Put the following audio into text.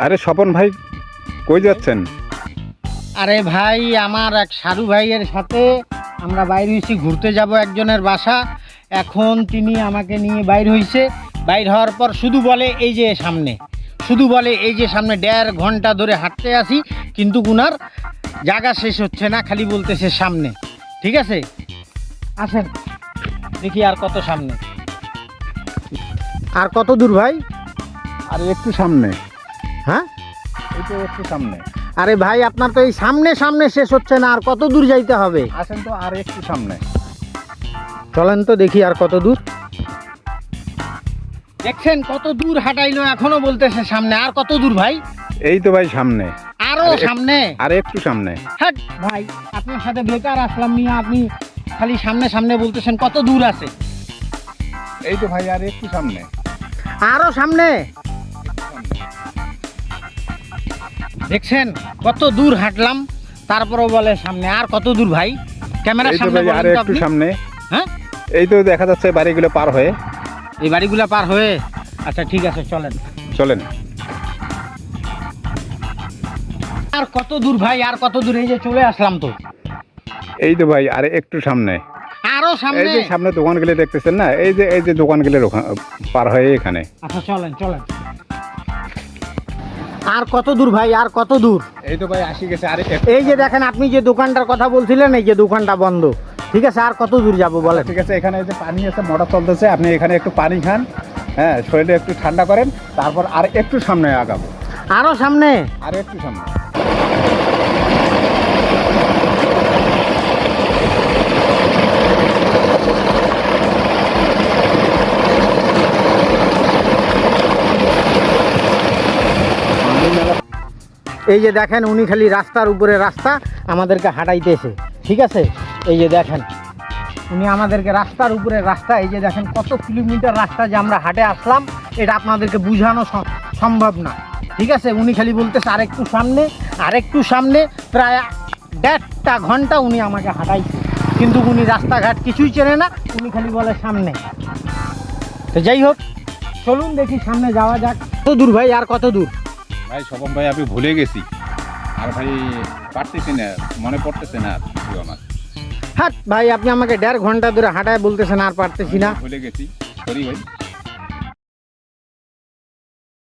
আরে স্বপন ভাই, কই যাচ্ছেন? আরে ভাই, আমার এক সাধু ভাইয়ের সাথে আমরা বাইর হয়েছি, ঘুরতে যাব একজনের বাসা। এখন তিনি আমাকে নিয়ে বাইর হয়েছে। বাইর হওয়ার পর শুধু বলে এই যে সামনে, শুধু বলে এই যে সামনে। 1.5 ঘন্টা ধরে হাঁটতে আসি, কিন্তু উনার জায়গা শেষ হচ্ছে না, খালি বলতেছে সামনে। ঠিক আছে, আসেন দেখি আর কত সামনে, আর কত দূর ভাই? আরে একটু সামনে, হ্যাঁ এই তো একটু সামনে। আরে ভাই, আপনার তো এই সামনে সামনে শেষ হচ্ছে না, আর কত দূর যাইতে হবে? আসেন তো আর একটু সামনে। চলেন তো দেখি আর কত দূর। দেখছেন কত দূর হাঁটাইলো, এখনো বলতেছে সামনে। আর কত দূর ভাই? এই তো ভাই সামনে, আরো সামনে। আর একটু সামনে। হ্যাঁ ভাই, আপনার সাথে বেকার আসলাম নিয়ে, আপনি খালি সামনে সামনে বলতেছেন। কত দূর আছে? এই তো ভাই আর একটু সামনে। আরো সামনে। দেখছেন কত দূর হাঁটলাম, তারপরেও বলে সামনে। আর কত দূর ভাই? ক্যামেরার এই তো সামনে ভাই আর বলেন তো একটু আপনি। সামনে। হ্যাঁ, এই তো দেখা যাচ্ছে বাড়িগুলো পার হয়ে। এই বাড়িগুলা পার হয়ে। আচ্ছা ঠিক আছে, চলেন। চলেন। আর কত দূর ভাই? আর কত দূর? এই যে চলে আসলাম তো। এই তো ভাই আর একটু সামনে। আরো এই সামনে। যে সামনে দোকানগুলো দেখতেছেন না, এই যে দোকানগুলোর পার হয়ে এখানে। আচ্ছা চলেন চলেন। আর কত দূর ভাই? আর কত দূর? এই তো ভাই আসি গেছে। আরে এই যে দেখেন, আপনি যে দোকানটার কথা বলছিলেন, এই যে দোকানটা বন্ধ। ঠিক আছে, আর কত দূর যাব বলেন? ঠিক আছে, এখানে এই যে পানি আছে, মোটর চলতেছে, আপনি এখানে একটু পানি খান, হ্যাঁ, শরীরটা একটু ঠান্ডা করেন, তারপর আর একটু সামনে আগাবো। আরো সামনে। আর একটু সামনে। এই যে দেখেন, উনি খালি রাস্তার উপরে রাস্তা আমাদেরকে হাঁটাইতেছে। ঠিক আছে, এই যে দেখেন, উনি আমাদেরকে রাস্তার উপরে রাস্তা। এই যে দেখেন কত কিলোমিটার রাস্তা যে আমরা হাঁটে আসলাম, এটা আপনাদেরকে বোঝানো সম্ভব না। ঠিক আছে, উনি খালি বলতেছে আরেকটু সামনে, আরেকটু সামনে। প্রায় 1.5 ঘন্টা উনি আমাকে হাঁটাইছে, কিন্তু উনি রাস্তাঘাট কিছুই চেনে না, উনি খালি বলে সামনে। তো যাই হোক, চলুন দেখি সামনে যাওয়া যাক। কত দূর ভাই? আর কত দূর? ভাই স্বপন ভাই, আমি ভুলে গেছি, আর ভাই পারতেছি না, মনে পড়তেছে না কিছু আমার। হ্যাঁ ভাই, আপনি আমাকে 1.5 ঘন্টা ধরে হাঁটায় বলতেছেন আর পারতেছি না। ভুলে গেছি, সরি ভাই।